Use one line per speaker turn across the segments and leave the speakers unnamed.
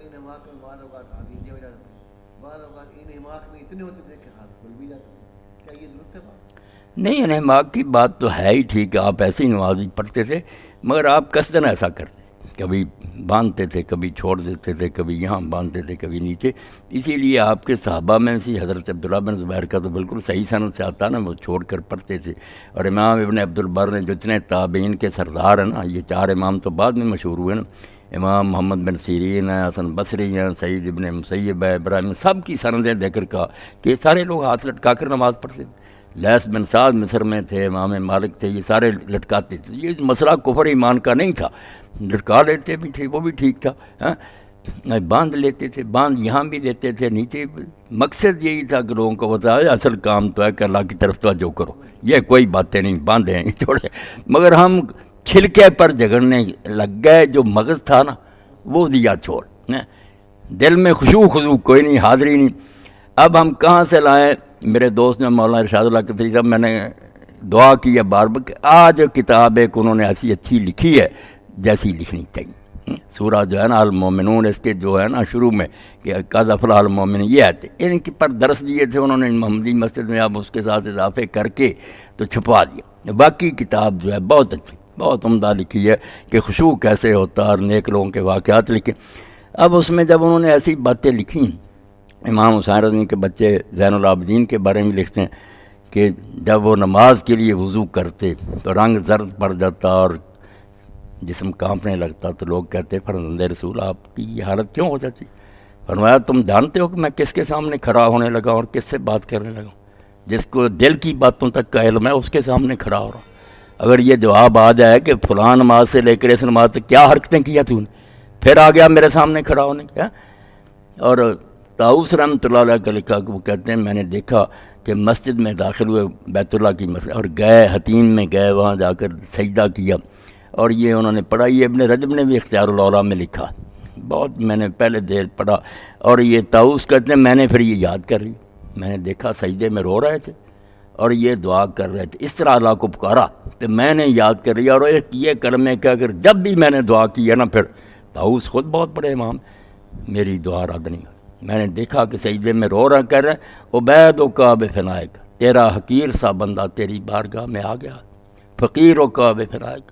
ان حماق میں بعض اوقات آگے ہو جاتے تھے، بعض اوقات ان حماق میں اتنے ہوتے تھے کہ ہاتھ کھل بھی جاتے تھے. کیا یہ درست ہے بات؟
نہیں، انحماق کی بات تو ہے ہی ٹھیک ہے، آپ ایسی نماز پڑھتے تھے، مگر آپ قصدن ایسا کرتے، کبھی باندھتے تھے، کبھی چھوڑ دیتے تھے، کبھی یہاں باندھتے تھے، کبھی نیچے. اسی لیے آپ کے صحابہ میں سے حضرت عبداللہ بن زبیر کا تو بالکل صحیح سند سے آتا نا، وہ چھوڑ کر پڑھتے تھے. اور امام ابن عبد البر نے جتنے تابعین کے سردار ہیں نا، یہ 4 امام تو بعد میں مشہور ہوئے نا، امام محمد بن سیرین ہیں، حسن بصری ہیں، سعید ابن مسیب ہے، ابراہیم، سب کی سندیں دے کر کہا کہ سارے لوگ ہاتھ لٹکا کر نماز پڑھتے تھے. لیث بن سعد مصر میں تھے، امام مالک تھے، یہ سارے لٹکاتے تھے. یہ مسئلہ کفر ایمان کا نہیں تھا، لٹکا لیتے بھی تھے، وہ بھی ٹھیک تھا. باندھ لیتے تھے، باندھ یہاں بھی دیتے تھے، نیچے. مقصد یہی تھا کہ لوگوں کو بتایا اصل کام تو ہے کہ اللہ کی طرف توجہ کرو، یہ کوئی باتیں نہیں، باندھیں چھوڑے. مگر ہم چھلکے پر جھگڑنے لگ گئے، جو مغز تھا نا وہ دیا چھوڑ، دل میں خضوع کوئی نہیں، حاضری نہیں. اب ہم کہاں سے لائیں؟ میرے دوست نے مولانا ارشاد اللہ قدری صاحب، میں نے دعا کی ہے بار بار کہ آج کتاب ایک انہوں نے ایسی اچھی لکھی ہے جیسی لکھنی چاہیے. سورہ جو ہے نا المومنون، اس کے جو ہے نا شروع میں کہ قد افلح المومنون، یہ آتے ان کے پر درس دیے تھے انہوں نے محمدی مسجد میں، اب اس کے ساتھ اضافے کر کے تو چھپا دیا. باقی کتاب جو ہے بہت اچھی، بہت عمدہ لکھی ہے کہ خشوع کیسے ہوتا اور نیک لوگوں کے واقعات لکھے. اب اس میں جب انہوں نے ایسی باتیں لکھی، امام حسین رضی کے بچے زین العابدین کے بارے میں لکھتے ہیں کہ جب وہ نماز کے لیے وضو کرتے تو رنگ زرد پڑ جاتا اور جسم کانپنے لگتا، تو لوگ کہتے فرزند رسول آپ کی یہ حالت کیوں ہو جاتی؟ فرمایا تم جانتے ہو کہ میں کس کے سامنے کھڑا ہونے لگا اور کس سے بات کرنے لگا؟ جس کو دل کی باتوں تک کا علم ہے اس کے سامنے کھڑا ہو رہا ہوں. اگر یہ جواب آ جائے کہ فلاں نماز سے لے کر اس نماز تک کیا حرکتیں کیا تو نے، پھر آ گیا میرے سامنے کھڑا ہونے کیا. اور طاؤس رحمۃ اللہ علیہ کا لکھا کہ وہ کہتے ہیں میں نے دیکھا کہ مسجد میں داخل ہوئے، بیت اللہ کی مسجد، اور گئے حتیم میں گئے، وہاں جا کر سجدہ کیا، اور یہ انہوں نے پڑھا. یہ ابن رجب نے بھی اختیار الاولیاء میں لکھا، بہت میں نے پہلے دیر پڑھا. اور یہ طاؤس کہتے ہیں میں نے پھر یہ یاد کر لی، میں نے دیکھا سجدے میں رو رہے تھے اور یہ دعا کر رہے تھے، اس طرح اللہ کو پکارا تو میں نے یاد کر لیا. اور ایک یہ کلمے کہ اگر جب بھی میں نے دعا کی ہے نا، پھر طاؤس خود بہت بڑے امام، میری دعا رد نہیں ہوئی. میں نے دیکھا کہ سجدے میں رو رہا کر رہے عبید و کعب فنائک، تیرا حقیر سا بندہ تیری بارگاہ میں آ گیا، فقیر و کعب فنائک،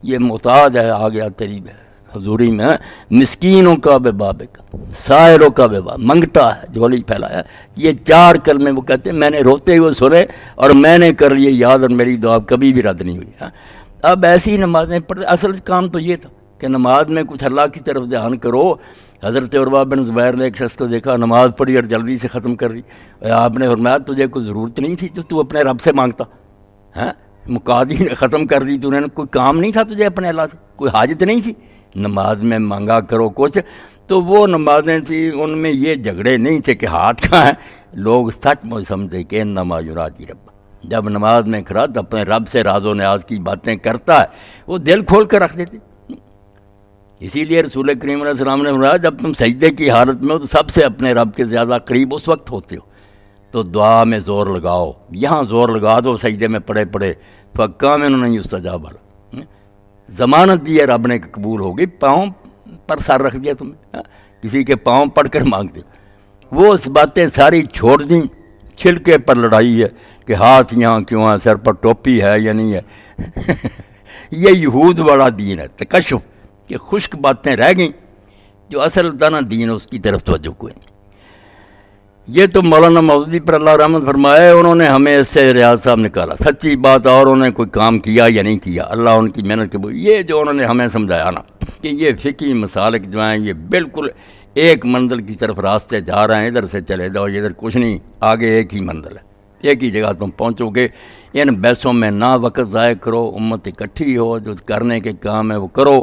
یہ محتاج ہے آ گیا تیری حضوری میں، مسکینوں کا بے بابک، سائروں کا بے باب، منگتا ہے جھولی پھیلایا. یہ 4 کلمے وہ کہتے ہیں میں نے روتے ہوئے سنے اور میں نے کر لیے یاد، اور میری دعا کبھی بھی رد نہیں ہوئی. اب ایسی نمازیں پڑھ، اصل کام تو یہ تھا کہ نماز میں کچھ اللہ کی طرف دھیان کرو. حضرت عروہ بن زبیر نے ایک شخص کو دیکھا نماز پڑھی اور جلدی سے ختم کر دی. آپ نے فرمایا تجھے کوئی ضرورت نہیں تھی تو اپنے رب سے مانگتا، مقادی نے ختم کر دی، تو انہوں نے کوئی کام نہیں تھا تجھے اپنے اللہ سے، کوئی حاجت نہیں تھی، نماز میں مانگا کرو کچھ. تو وہ نمازیں تھیں، ان میں یہ جھگڑے نہیں تھے کہ ہاتھ کہاں ہے. لوگ سچ مجھ سمجھے کہ انما یراجی رب، جب نماز میں کھڑا تو اپنے رب سے راز و نیاز کی باتیں کرتا ہے، وہ دل کھول کر رکھ دیتے. اسی لیے رسول کریم علیہ السلام نے فرمایا جب تم سجدے کی حالت میں ہو تو سب سے اپنے رب کے زیادہ قریب اس وقت ہوتے ہو، تو دعا میں زور لگاؤ، یہاں زور لگا دو سجدے میں پڑے پڑے. فقہ میں انہوں نے یستجاب والا ضمانت دی ہے رب نے کہ قبول ہوگی. پاؤں پر سر رکھ دیا تمہیں، کسی کے پاؤں پڑھ کر مانگتے، وہ اس باتیں ساری چھوڑ دیں. چھلکے پر لڑائی ہے کہ ہاتھ یہاں کیوں ہے، سر پر ٹوپی ہے یا نہیں ہے. یہ یہود والا دین ہے، تکشف، کہ خشک باتیں رہ گئیں، جو اصل تھا نا دین اس کی طرف توجہ کوئی نہیں. یہ تو مولانا مودودی پر اللہ رحمت فرمائے، انہوں نے ہمیں اس سے ریاض صاحب نکالا. سچی بات، اور انہوں نے کوئی کام کیا یا نہیں کیا، اللہ ان کی محنت کے یہ جو انہوں نے ہمیں سمجھایا نا کہ یہ فقہی مسالک جو ہیں یہ بالکل ایک منزل کی طرف راستے جا رہے ہیں، ادھر سے چلے جاؤ، ادھر کچھ نہیں، آگے ایک ہی منزل ہے، ایک ہی جگہ تم پہنچو گے. ان بحثوں میں نہ وقت ضائع کرو، امت اکٹھی ہو، جو کرنے کے کام ہے وہ کرو.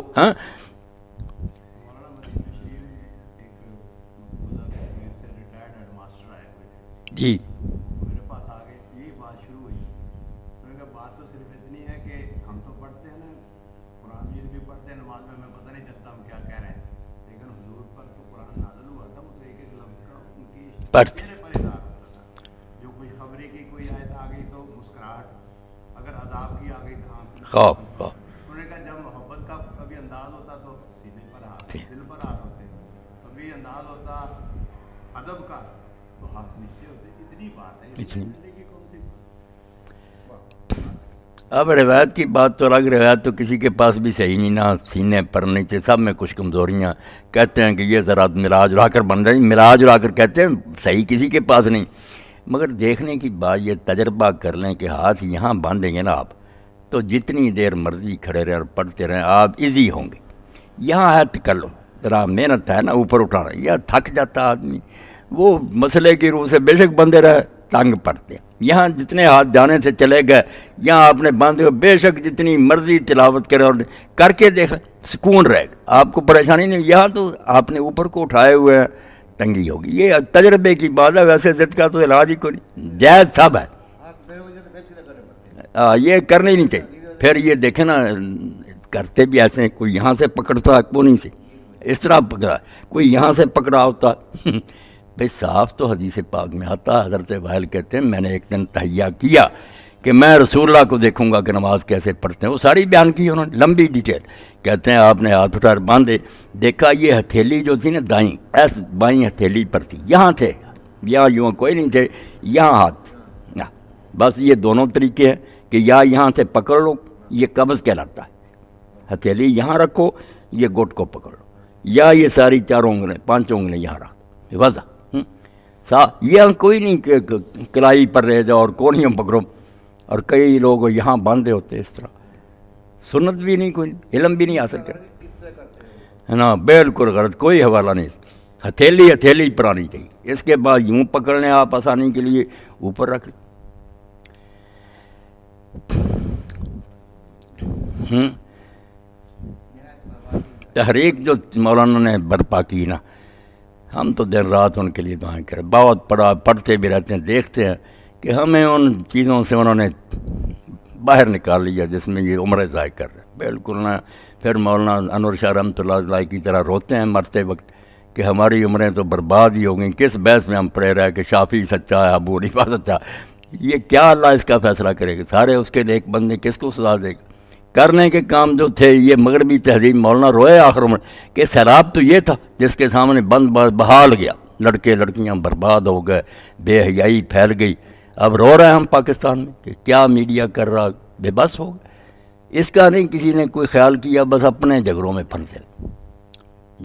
جی
میرے پاس آ گئے، یہی بات شروع ہوئی. میں نے کہا بات تو صرف اتنی ہے کہ ہم تو پڑھتے ہیں نا، قرآن مجید بھی پڑھتے ہیں، نماز میں ہمیں پتہ نہیں چلتا ہم کیا کہہ رہے ہیں، لیکن حضور پر تو قرآن نازل ہوا تھا، وہ تو ایک ایک لفظ کا ان کی چہرے پر اظہار ہوتا تھا. جو خوشخبری کی کوئی آیت آ گئی تو مسکراہٹ، اگر عذاب کی آ گئی تو
خوف.
انہوں نے کہا جب محبت کا کبھی انداز ہوتا تو سینے پر ہاتھ، دل پر ہاتھ ہوتے، کبھی انداز ہوتا ادب کا تو ہاتھ نیچے ہوتے. اتنی بات ہے.
اتنی
کی کون سی
اب روایت کی بات تو الگ، روایت تو کسی کے پاس بھی صحیح نہیں، نہ سینے پر نیچے، سب میں کچھ کمزوریاں. کہتے ہیں کہ یہ ذرا ملاج اڑا کر بن رہے ہیں، ملاج اڑا کر کہتے ہیں، صحیح کسی کے پاس نہیں. مگر دیکھنے کی بات یہ تجربہ کر لیں کہ ہاتھ یہاں باندھیں گے نا آپ تو جتنی دیر مرضی کھڑے رہیں اور پڑھتے رہیں آپ ایزی ہوں گے. یہاں ہے کر لو ذرا محنت ہے نا اوپر اٹھانا، یہ تھک جاتا آدمی. وہ مسئلے کی روح سے بے شک بندے رہے تنگ پڑتے ہیں. یہاں جتنے ہاتھ جانے سے چلے گئے یہاں آپ نے باندھے ہو، بے شک جتنی مرضی تلاوت کرے اور کر کے دیکھیں سکون رہے گا، آپ کو پریشانی نہیں. یہاں تو آپ نے اوپر کو اٹھائے ہوئے ہیں، تنگی ہوگی. یہ تجربے کی بات ہے، ویسے ضد کا تو علاج ہی کوئی نہیں، جائز سب ہے. یہ کرنے ہی نہیں چاہیے. پھر یہ دیکھیں نا کرتے بھی ایسے ہیں، کوئی یہاں سے پکڑتا کو نہیں سے اس طرح پکڑا، کوئی یہاں سے پکڑا ہوتا. بھئی صاف تو حدیث پاک میں آتا. حضرت وائل کہتے ہیں میں نے ایک دن تہیہ کیا کہ میں رسول اللہ کو دیکھوں گا کہ نماز کیسے پڑھتے ہیں. وہ ساری بیان کی انہوں نے لمبی ڈیٹیل. کہتے ہیں آپ نے ہاتھ اٹھا باندھے، دیکھا یہ ہتھیلی جو تھی نا دائیں ایس بائیں ہتھیلی پر تھی، یہاں تھے، یہاں یوں کوئی نہیں تھے، یہاں ہاتھ. بس یہ دونوں طریقے ہیں کہ یا یہاں سے پکڑ لو، یہ قبض کہلاتا ہے، ہتھیلی یہاں رکھو، یہ گٹ کو پکڑ لو، یا یہ ساری چاروں انگلیں 5 انگلیں یہاں رکھ وضع. یہ کوئی نہیں کہ کلائی پر رہ جاؤ اور کونیوں پکڑو. اور کئی لوگ یہاں باندھے ہوتے اس طرح، سنت بھی نہیں، کوئی علم بھی نہیں حاصل کرتے ہے نا. بالکل غلط، کوئی حوالہ نہیں. ہتھیلی پر آنی چاہیے. اس کے بعد یوں پکڑ لیں آپ آسانی کے لیے، اوپر رکھ لیں. تحریک جو مولانا نے برپا کی نا، ہم تو دن رات ان کے لیے دعائیں کریں. بہت پڑھتے بھی رہتے ہیں، دیکھتے ہیں کہ ہمیں ان چیزوں سے انہوں نے باہر نکال لیا جس میں یہ عمریں ضائع کر رہے ہیں. بالکل نہ. پھر مولانا انور شاہ رحمۃ اللہ علیہ کی طرح روتے ہیں مرتے وقت کہ ہماری عمریں تو برباد ہی ہو گئیں، کس بحث میں ہم پڑے رہے کہ شافعی سچا ہے ابو حنیفہ سچا. یہ کیا اللہ اس کا فیصلہ کرے گا؟ سارے اس کے ایک بندے کس کو سزا دے گا؟ کرنے کے کام جو تھے یہ مغربی تہذیب. مولانا روئے آخر عمر کہ سیلاب تو یہ تھا جس کے سامنے بند بحال گیا، لڑکے لڑکیاں برباد ہو گئے، بے حیائی پھیل گئی. اب رو رہے ہیں ہم پاکستان میں کہ کیا میڈیا کر رہا، بے بس ہو گئے. اس کا نہیں کسی نے کوئی خیال کیا، بس اپنے جھگڑوں میں پھنسے.